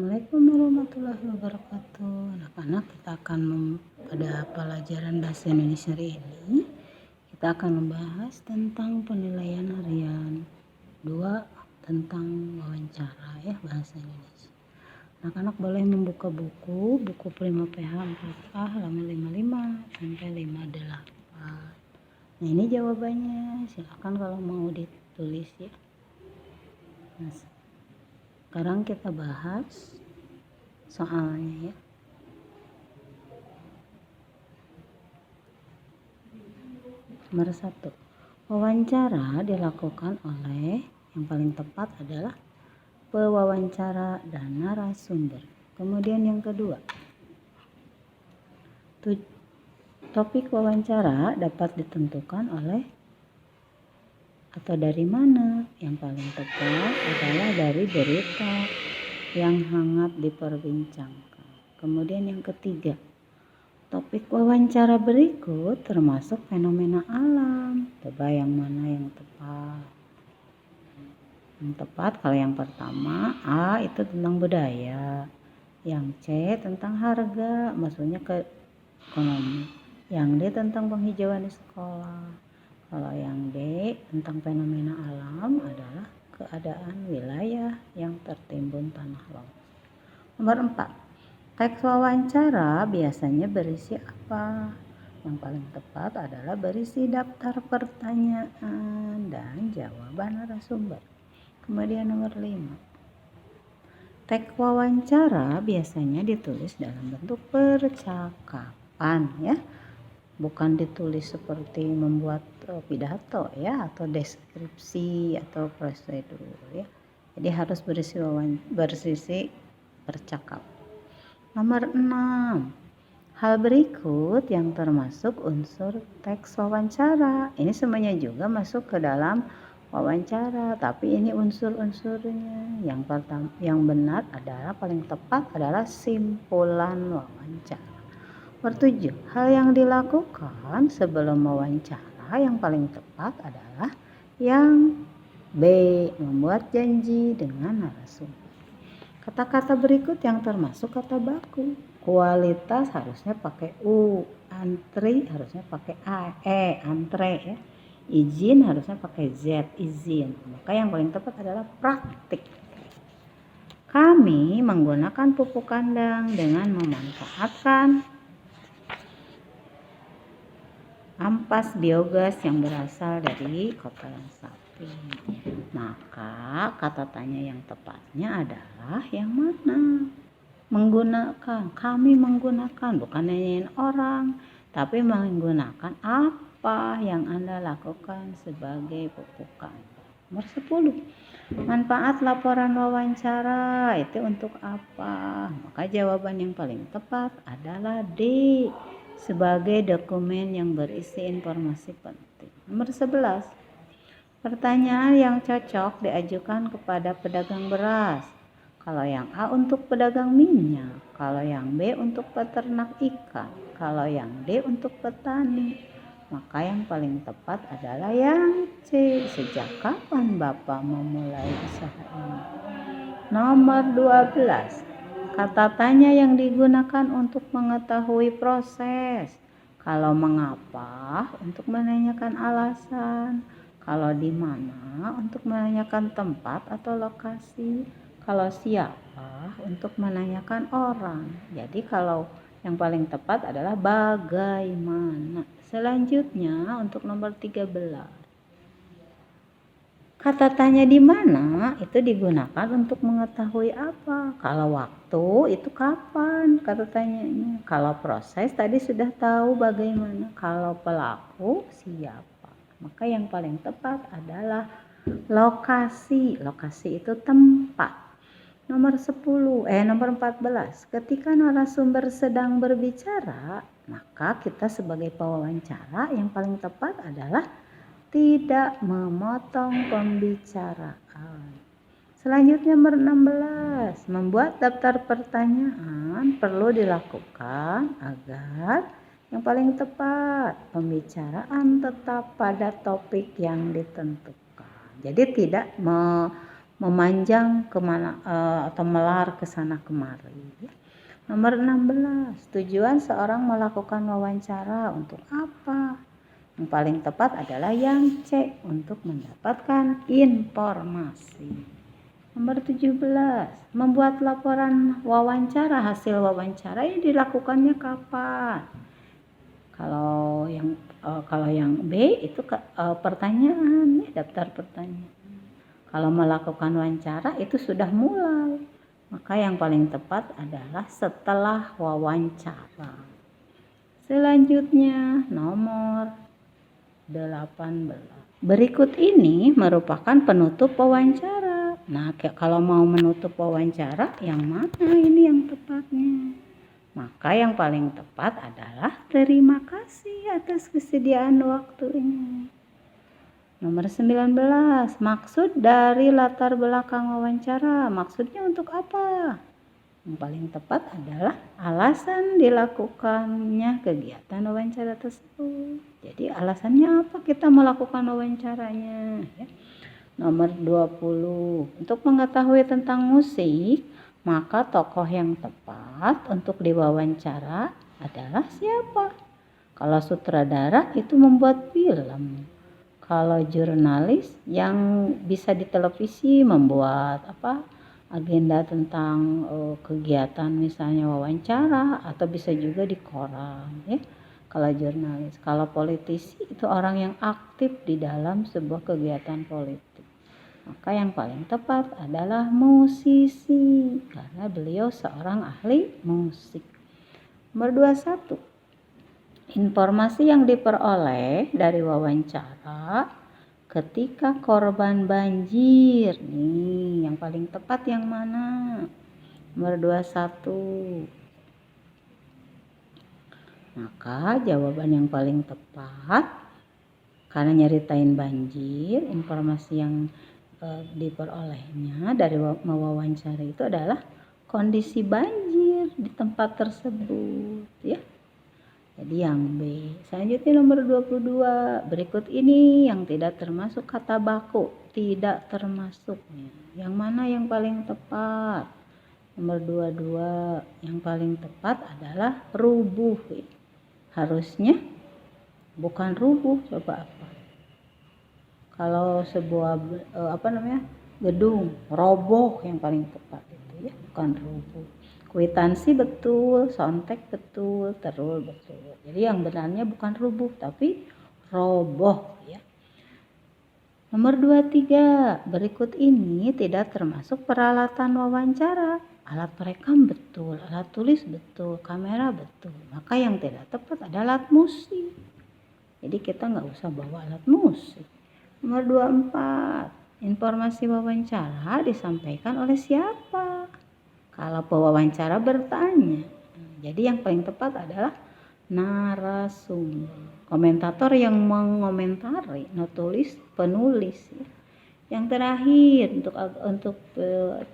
Assalamualaikum warahmatullahi wabarakatuh. Anak-anak, kita akan pada pelajaran bahasa Indonesia hari ini kita akan membahas tentang penilaian harian 2 tentang wawancara ya bahasa Indonesia. Anak-anak boleh membuka buku Prima PH 4A halaman 55 sampai 58. Nah, ini jawabannya. Silakan kalau mau ditulis ya. Nah, sekarang kita bahas soalnya ya. Nomor 1. Wawancara dilakukan oleh, yang paling tepat adalah pewawancara dan narasumber. Kemudian yang kedua, topik wawancara dapat ditentukan oleh atau dari mana? Yang paling tepat adalah dari berita yang hangat diperbincangkan. Kemudian yang ketiga, topik wawancara berikut termasuk fenomena alam. Coba yang mana yang tepat? Yang tepat kalau yang pertama, A itu tentang budaya. Yang C tentang harga, maksudnya ke ekonomi. Yang D tentang penghijauan di sekolah. Kalau yang D tentang fenomena alam adalah keadaan wilayah yang tertimbun tanah longsor. Nomor 4. Teks wawancara biasanya berisi apa? Yang paling tepat adalah berisi daftar pertanyaan dan jawaban narasumber. Kemudian nomor 5. Teks wawancara biasanya ditulis dalam bentuk percakapan ya. Bukan ditulis seperti membuat pidato ya, atau deskripsi atau prosedur ya. Jadi harus bersisi percakapan. Nomor 6. Hal berikut yang termasuk unsur teks wawancara. Ini semuanya juga masuk ke dalam wawancara, tapi ini unsur-unsurnya. Yang pertama, yang benar adalah paling tepat adalah simpulan wawancara. Nomor 7. Hal yang dilakukan sebelum wawancara yang paling tepat adalah yang B. Membuat janji dengan narasumber. Kata-kata berikut yang termasuk kata baku. Kualitas harusnya pakai U. Antri harusnya pakai antre ya. Izin harusnya pakai Z, izin. Maka yang paling tepat adalah praktik. Kami menggunakan pupuk kandang dengan memanfaatkan ampas biogas yang berasal dari kotoran sapi. Maka kata tanya yang tepatnya adalah yang mana? Menggunakan. Kami menggunakan, bukan nanyain orang, tapi menggunakan apa yang Anda lakukan sebagai pupuk kandang. Nomor 10. Manfaat laporan wawancara itu untuk apa? Maka jawaban yang paling tepat adalah D. Sebagai dokumen yang berisi informasi penting. Nomor 11. Pertanyaan yang cocok diajukan kepada pedagang beras. Kalau yang A untuk pedagang minyak, kalau yang B untuk peternak ikan, kalau yang D untuk petani. Maka yang paling tepat adalah yang C. Sejak kapan Bapak memulai usaha ini? Nomor 12. Kata tanya yang digunakan untuk mengetahui proses. Kalau mengapa untuk menanyakan alasan. Kalau di mana untuk menanyakan tempat atau lokasi. Kalau siapa untuk menanyakan orang. Jadi kalau yang paling tepat adalah bagaimana. Selanjutnya untuk nomor 13. Kata tanya di mana itu digunakan untuk mengetahui apa. Kalau waktu itu kapan kata tanyanya. Kalau proses tadi sudah tahu bagaimana. Kalau pelaku siapa. Maka yang paling tepat adalah lokasi. Lokasi itu tempat. Nomor 14. Ketika narasumber sedang berbicara, maka kita sebagai pewawancara yang paling tepat adalah tidak memotong pembicaraan. Selanjutnya nomor 16. Membuat daftar pertanyaan perlu dilakukan agar yang paling tepat pembicaraan tetap pada topik yang ditentukan. Jadi tidak memanjang kemana atau melar ke sana kemari. Nomor 16, tujuan seorang melakukan wawancara untuk apa? Yang paling tepat adalah yang C, untuk mendapatkan informasi. Nomor 17, membuat laporan wawancara. Hasil wawancara ini dilakukannya kapan? Kalau yang B itu pertanyaan, daftar pertanyaan. Kalau melakukan wawancara itu sudah mulai. Maka yang paling tepat adalah setelah wawancara. Selanjutnya nomor 18. Berikut ini merupakan penutup wawancara. Nah, kalau mau menutup wawancara, yang mana ini yang tepatnya? Maka yang paling tepat adalah terima kasih atas kesediaan waktunya. Nomor 19, maksud dari latar belakang wawancara. Maksudnya untuk apa? Yang paling tepat adalah alasan dilakukannya kegiatan wawancara tersebut. Jadi alasannya apa kita melakukan wawancaranya? Ya. Nomor 20, untuk mengetahui tentang musik, maka tokoh yang tepat untuk diwawancara adalah siapa? Kalau sutradara itu membuat film. Kalau jurnalis yang bisa di televisi membuat agenda tentang kegiatan misalnya wawancara, atau bisa juga di koran ya. Kalau jurnalis, kalau politisi itu orang yang aktif di dalam sebuah kegiatan politik. Maka yang paling tepat adalah musisi karena beliau seorang ahli musik. Nomor 21. Informasi yang diperoleh dari wawancara ketika korban banjir. Nih, yang paling tepat yang mana? Nomor 21. Maka jawaban yang paling tepat, karena nyeritain banjir, informasi yang diperolehnya dari wawancara itu adalah kondisi banjir di tempat tersebut ya. Jadi yang B. Selanjutnya nomor 22. Berikut ini yang tidak termasuk kata baku. Tidak termasuknya. Yang mana yang paling tepat? Nomor 22. Yang paling tepat adalah rubuh. Harusnya bukan rubuh. Coba apa? Kalau sebuah gedung roboh yang paling tepat itu ya, bukan rubuh. Kwitansi betul, sontek betul, terul betul. Jadi yang benarnya bukan rubuh tapi roboh ya. Nomor 23, berikut ini tidak termasuk peralatan wawancara. Alat perekam betul, alat tulis betul, kamera betul. Maka yang tidak tepat adalah alat musik. Jadi kita nggak usah bawa alat musik. Nomor 24, informasi wawancara disampaikan oleh siapa? Kalau pewawancara bertanya, jadi yang paling tepat adalah narasumber. Komentator yang mengomentari, penulis. Yang terakhir untuk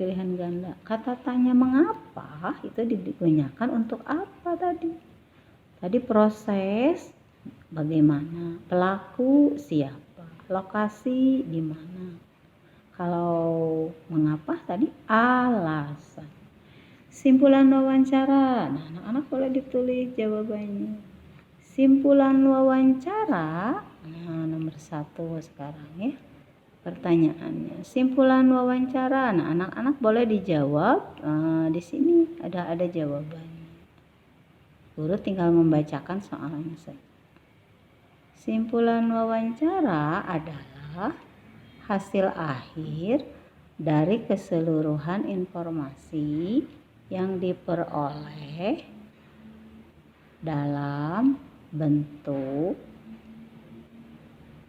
pilihan ganda, kata tanya mengapa itu digunakan untuk apa tadi? Tadi proses bagaimana, pelaku siapa, lokasi di mana. Kalau mengapa tadi alasan. Simpulan wawancara. Nah, anak-anak boleh ditulis jawabannya. Simpulan wawancara. Nah, nomor 1 sekarang ya. Pertanyaannya. Simpulan wawancara. Nah, anak-anak boleh dijawab. Di sini ada jawabannya. Guru tinggal membacakan soalnya saja. Simpulan wawancara adalah hasil akhir dari keseluruhan informasi yang diperoleh dalam bentuk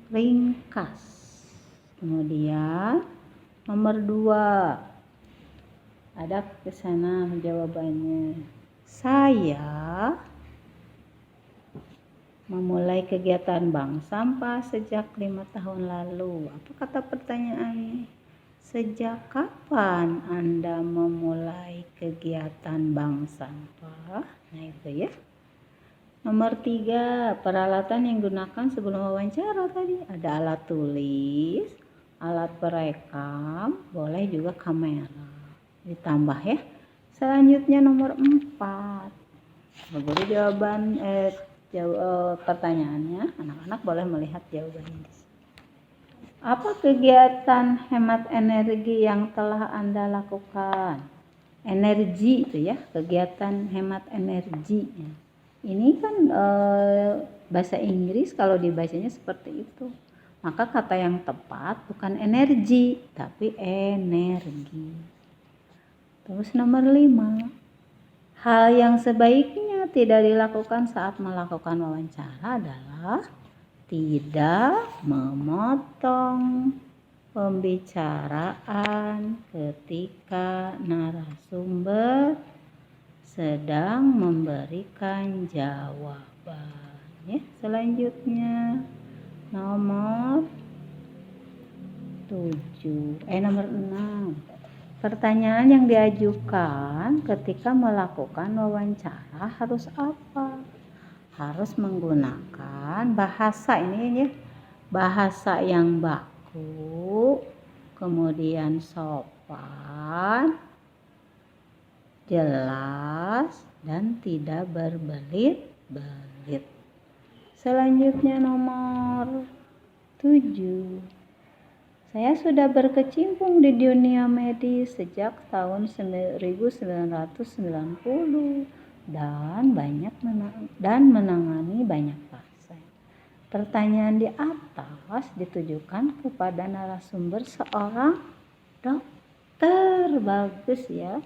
ringkas. Kemudian nomor 2, ada ke sana jawabannya. Saya memulai kegiatan bank sampah sejak 5 tahun lalu. Apa kata pertanyaannya? Sejak kapan Anda memulai kegiatan bank sampah? Nah itu ya. Nomor 3, peralatan yang digunakan sebelum wawancara tadi. Ada alat tulis, alat perekam, boleh juga kamera. Ditambah ya. Selanjutnya nomor 4. Jadi pertanyaannya, anak-anak boleh melihat jawabannya di sini. Apa kegiatan hemat energi yang telah Anda lakukan? Energi itu ya, kegiatan hemat energi. Ini kan bahasa Inggris kalau dibacanya seperti itu. Maka kata yang tepat bukan energi, tapi energi. Terus nomor 5. Hal yang sebaiknya tidak dilakukan saat melakukan wawancara adalah tidak memotong pembicaraan ketika narasumber sedang memberikan jawaban. Selanjutnya nomor 6. Pertanyaan yang diajukan ketika melakukan wawancara harus apa? Harus menggunakan bahasa ini ya, bahasa yang baku, kemudian sopan, jelas, dan tidak berbelit-belit. Selanjutnya nomor 7. Saya sudah berkecimpung di dunia medis sejak tahun 1990 dan menangani banyak pasien. Pertanyaan di atas ditujukan kepada narasumber seorang dokter. Bagus ya.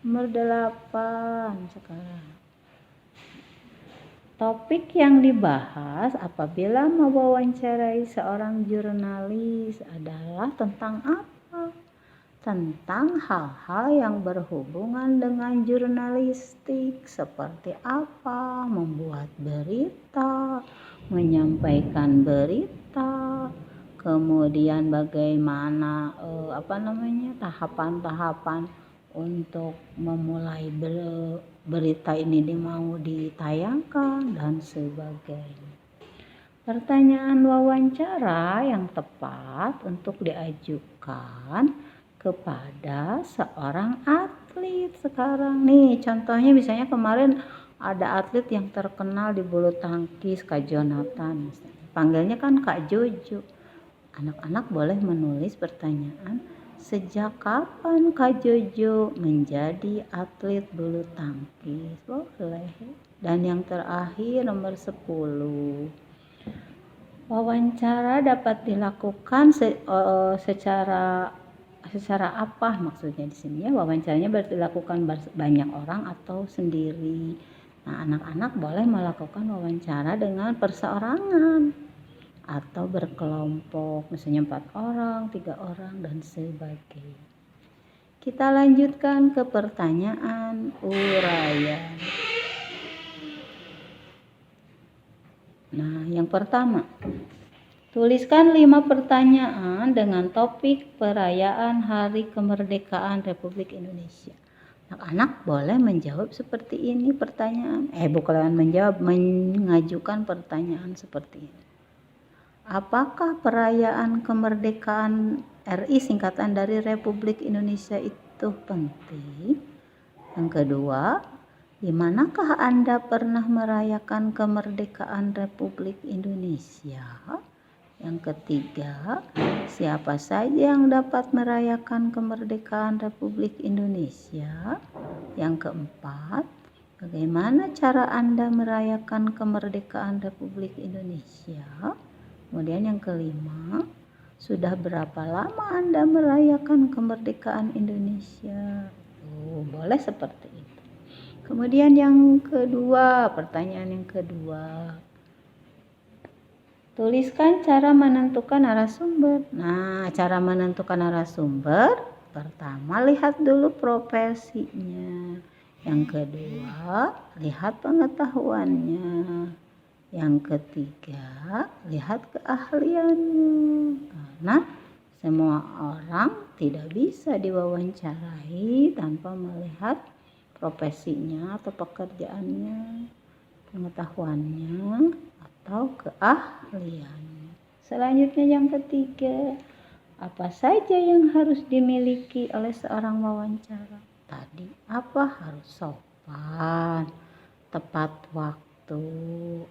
Nomor 8 sekarang. Topik yang dibahas apabila mewawancarai seorang jurnalis adalah tentang apa? Tentang hal-hal yang berhubungan dengan jurnalistik, seperti apa? Membuat berita, menyampaikan berita, kemudian bagaimana tahapan-tahapan untuk memulai berita ini mau ditayangkan dan sebagainya. Pertanyaan wawancara yang tepat untuk diajukan kepada seorang atlet sekarang. Nih contohnya misalnya kemarin ada atlet yang terkenal di bulu tangkis, Kak Jonathan. Panggilnya kan Kak Jojo. Anak-anak boleh menulis pertanyaan, sejak kapan Kak Jojo menjadi atlet bulu tangkis? Boleh. Dan yang terakhir nomor 10. Wawancara dapat dilakukan secara apa maksudnya di sini ya? Wawancaranya dilakukan banyak orang atau sendiri. Nah, anak-anak boleh melakukan wawancara dengan perseorangan atau berkelompok, misalnya 4 orang, 3 orang, dan sebagainya. Kita lanjutkan ke pertanyaan uraian. Nah, yang pertama, tuliskan 5 pertanyaan dengan topik perayaan Hari Kemerdekaan Republik Indonesia. Anak-anak boleh menjawab seperti ini pertanyaan. Mengajukan pertanyaan seperti ini. Apakah perayaan kemerdekaan RI singkatan dari Republik Indonesia itu penting? Yang kedua, di manakah Anda pernah merayakan kemerdekaan Republik Indonesia? Yang ketiga, siapa saja yang dapat merayakan kemerdekaan Republik Indonesia? Yang keempat, bagaimana cara Anda merayakan kemerdekaan Republik Indonesia? Kemudian yang kelima, sudah berapa lama Anda merayakan kemerdekaan Indonesia? Boleh seperti itu. Kemudian yang kedua, pertanyaan yang kedua. Tuliskan cara menentukan narasumber. Nah, cara menentukan narasumber, pertama lihat dulu profesinya. Yang kedua, lihat pengetahuannya. Yang ketiga, lihat keahliannya. Karena semua orang tidak bisa diwawancarai tanpa melihat profesinya atau pekerjaannya, pengetahuannya, atau keahliannya. Selanjutnya yang ketiga, Apa saja yang harus dimiliki oleh seorang wawancara? Tadi apa? Harus sopan, tepat waktu,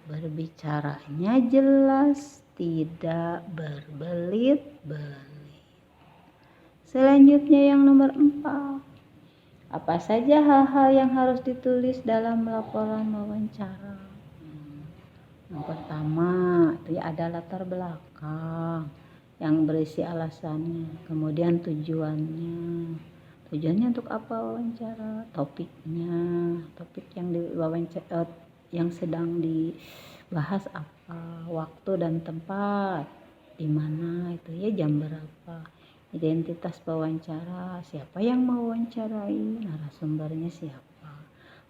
berbicaranya jelas, tidak berbelit-belit. Selanjutnya yang nomor 4. Apa saja hal-hal yang harus ditulis dalam laporan wawancara? Yang pertama, itu ya ada latar belakang yang berisi alasannya, kemudian tujuannya. Tujuannya untuk apa wawancara? Topiknya, topik yang diwawancara, yang sedang dibahas apa, waktu dan tempat, di mana itu ya, jam berapa. Identitas pewawancara, siapa yang mau wawancarai, narasumbernya siapa.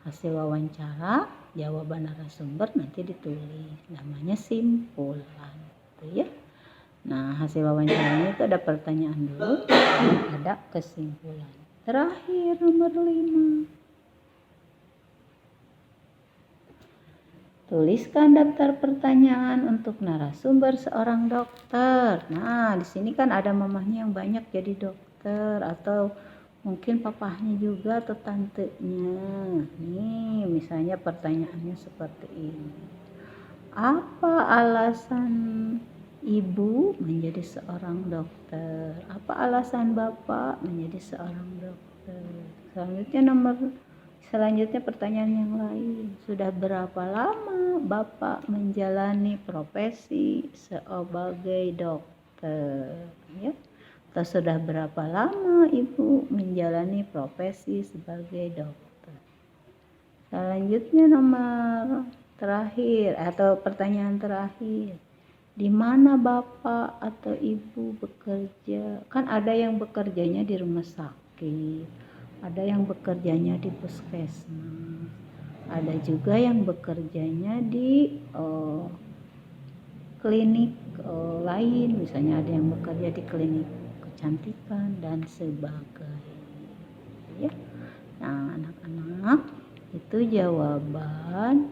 Hasil wawancara, jawaban narasumber nanti ditulis, namanya simpulan, gitu ya. Nah, hasil wawancaranya itu ada pertanyaan dulu, ada kesimpulan. Terakhir nomor 5. Tuliskan daftar pertanyaan untuk narasumber seorang dokter. Nah, di sini kan ada mamahnya yang banyak jadi dokter, atau mungkin papahnya juga atau tantenya. Nih, misalnya pertanyaannya seperti ini. Apa alasan ibu menjadi seorang dokter? Apa alasan bapak menjadi seorang dokter? Selanjutnya pertanyaan yang lain. Sudah berapa lama bapak menjalani profesi sebagai dokter? Ya. Atau sudah berapa lama ibu menjalani profesi sebagai dokter? Selanjutnya nomor terakhir atau pertanyaan terakhir. Di mana bapak atau ibu bekerja? Kan ada yang bekerjanya di rumah sakit, ada yang bekerjanya di puskesmas, ada juga yang bekerjanya di klinik lain, misalnya ada yang bekerja di klinik kecantikan dan sebagainya, ya. Nah, anak-anak, itu jawaban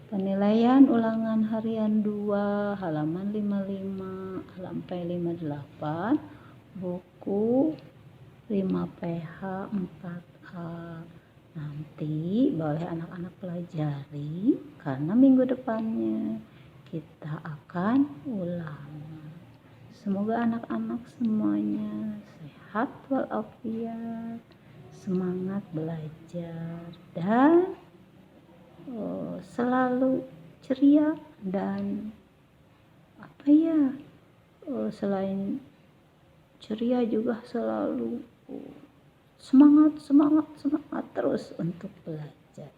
penilaian ulangan harian 2 halaman 55 sampai 58 buku 5PH 4A. Nanti boleh anak-anak pelajari karena minggu depannya kita akan ulang. Semoga anak-anak semuanya sehat walafiat, semangat belajar, dan selalu ceria, dan selain ceria juga selalu semangat terus untuk belajar.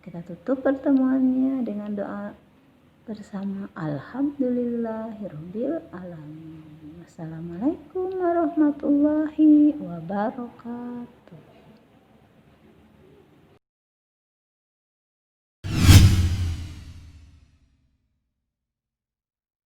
Kita tutup pertemuannya dengan doa bersama. Alhamdulillahirabbil alamin. Wassalamualaikum warahmatullahi wabarakatuh.